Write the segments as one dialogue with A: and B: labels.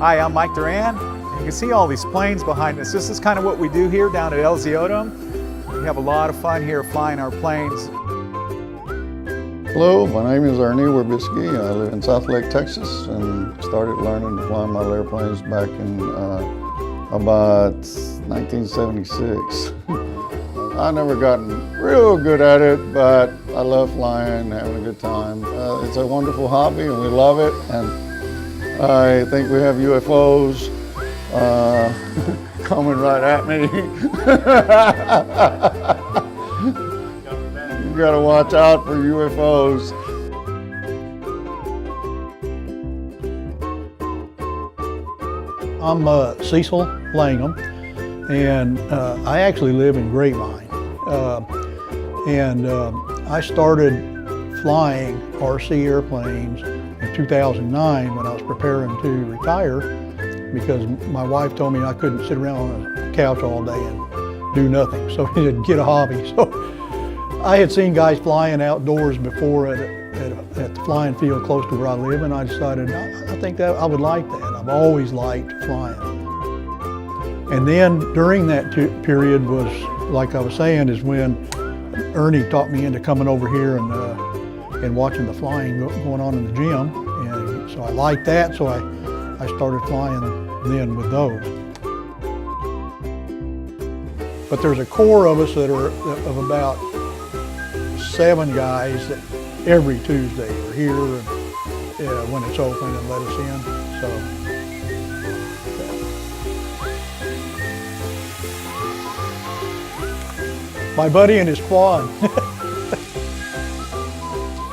A: Hi, I'm Mike Duran. You can see all these planes behind us. This is kind of what we do here down at El Ziotum. We have a lot of fun here flying our planes.
B: Hello, my name is Ernie Werbisky. I live in South Lake, Texas, and started learning to fly model airplanes back in about 1976. I never gotten real good at it, but I love flying, having a good time. It's a wonderful hobby and we love it. And I think we have UFOs coming right at me. You gotta watch out for UFOs.
C: I'm Cecil Langham, and I actually live in Grapevine. I started flying RC airplanes in 2009 when I was preparing to retire, because my wife told me I couldn't sit around on a couch all day and do nothing, so I said, get a hobby. So I had seen guys flying outdoors before at the flying field close to where I live, and I decided I think that I would like that. I've always liked flying. And then during that period was, like I was saying, is when Ernie taught me into coming over here and watching the flying going on in the gym. And so I liked that, so I started flying then with those. But there's a core of us that are of about 7 guys that every Tuesday are here and, when it's open and let us in. So. My buddy and his quad.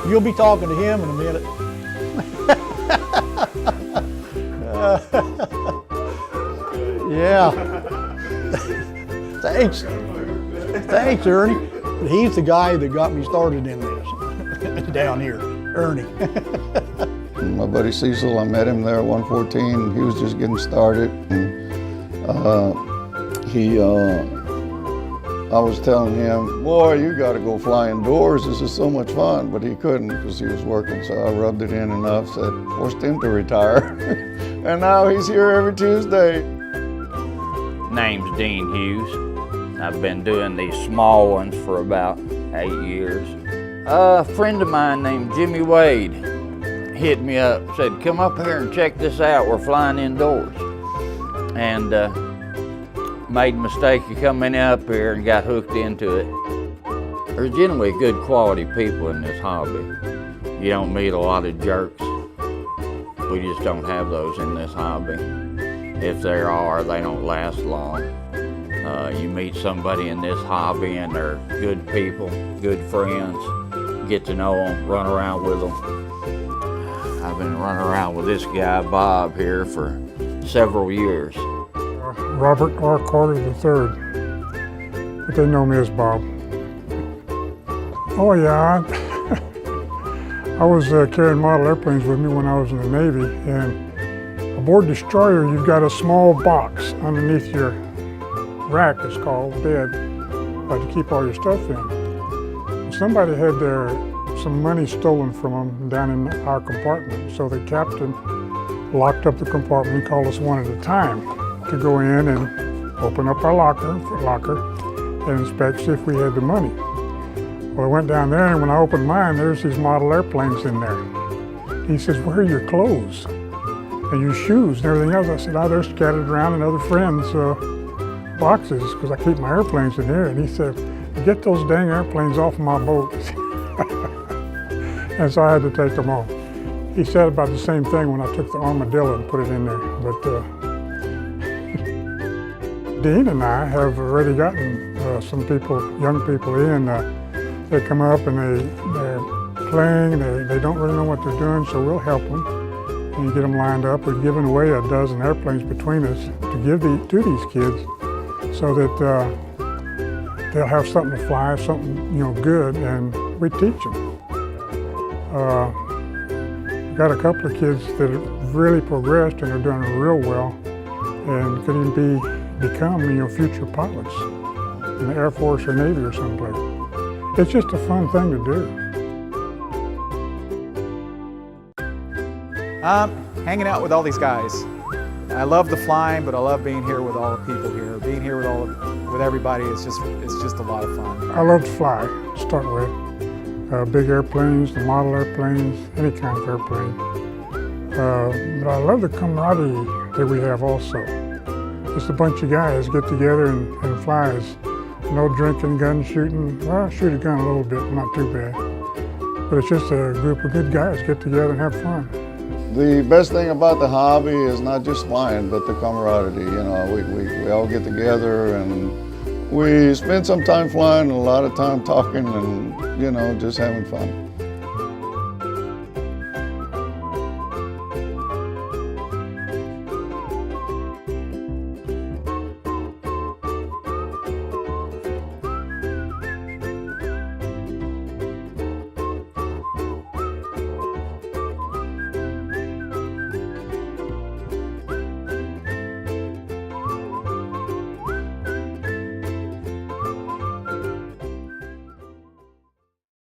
C: You'll be talking to him in a minute. Yeah. Thanks. Thanks, Ernie. He's the guy that got me started in this, down here, Ernie.
B: My buddy Cecil, I met him there at 114. He was just getting started. And, I was telling him, boy, you got to go fly indoors. This is so much fun. But he couldn't because he was working. So I rubbed it in enough, forced him to retire. And now he's here every Tuesday.
D: Name's Dean Hughes. I've been doing these small ones for about 8 years. A friend of mine named Jimmy Wade hit me up, said, come up here and check this out. We're flying indoors. And made the mistake of coming up here and got hooked into it. There's generally good quality people in this hobby. You don't meet a lot of jerks. We just don't have those in this hobby. If there are, they don't last long. You meet somebody in this hobby and they're good people, good friends, get to know them, run around with them. I've been running around with this guy, Bob, here for several years.
E: Robert R. Carter III, but they know me as Bob. Oh yeah, I was carrying model airplanes with me when I was in the Navy, and aboard destroyer you've got a small box underneath your rack, it's called, bed, to keep all your stuff in. Somebody had some money stolen from them down in our compartment, so the captain locked up the compartment and called us one at a time to go in and open up our locker and inspect, see if we had the money. Well, I went down there, and when I opened mine, there's these model airplanes in there. He says, where are your clothes and your shoes and everything else? I said, oh, they're scattered around in other friends' boxes, because I keep my airplanes in here. And he said, get those dang airplanes off my boat. And so I had to take them off. He said about the same thing when I took the Armadillo and put it in there. But Dean and I have already gotten some people, young people in. They come up and they're playing, they don't really know what they're doing, so we'll help them and get them lined up. We've given away a dozen airplanes between us to give to these kids so that they'll have something to fly, something good, and we teach them. We've got a couple of kids that have really progressed and are doing real well and could even become future pilots in the Air Force or Navy or someplace. It's just a fun thing to do.
A: Hanging out with all these guys. I love the flying, but I love being here with all the people here. Being here with everybody is just a lot of fun.
E: I love to fly, to start with. Big airplanes, the model airplanes, any kind of airplane. But I love the camaraderie that we have also. Just a bunch of guys get together and fly. No drinking, gun shooting. Well, I shoot a gun a little bit, not too bad. But it's just a group of good guys get together and have fun.
B: The best thing about the hobby is not just flying, but the camaraderie. You know, we all get together and we spend some time flying and a lot of time talking and, you know, just having fun.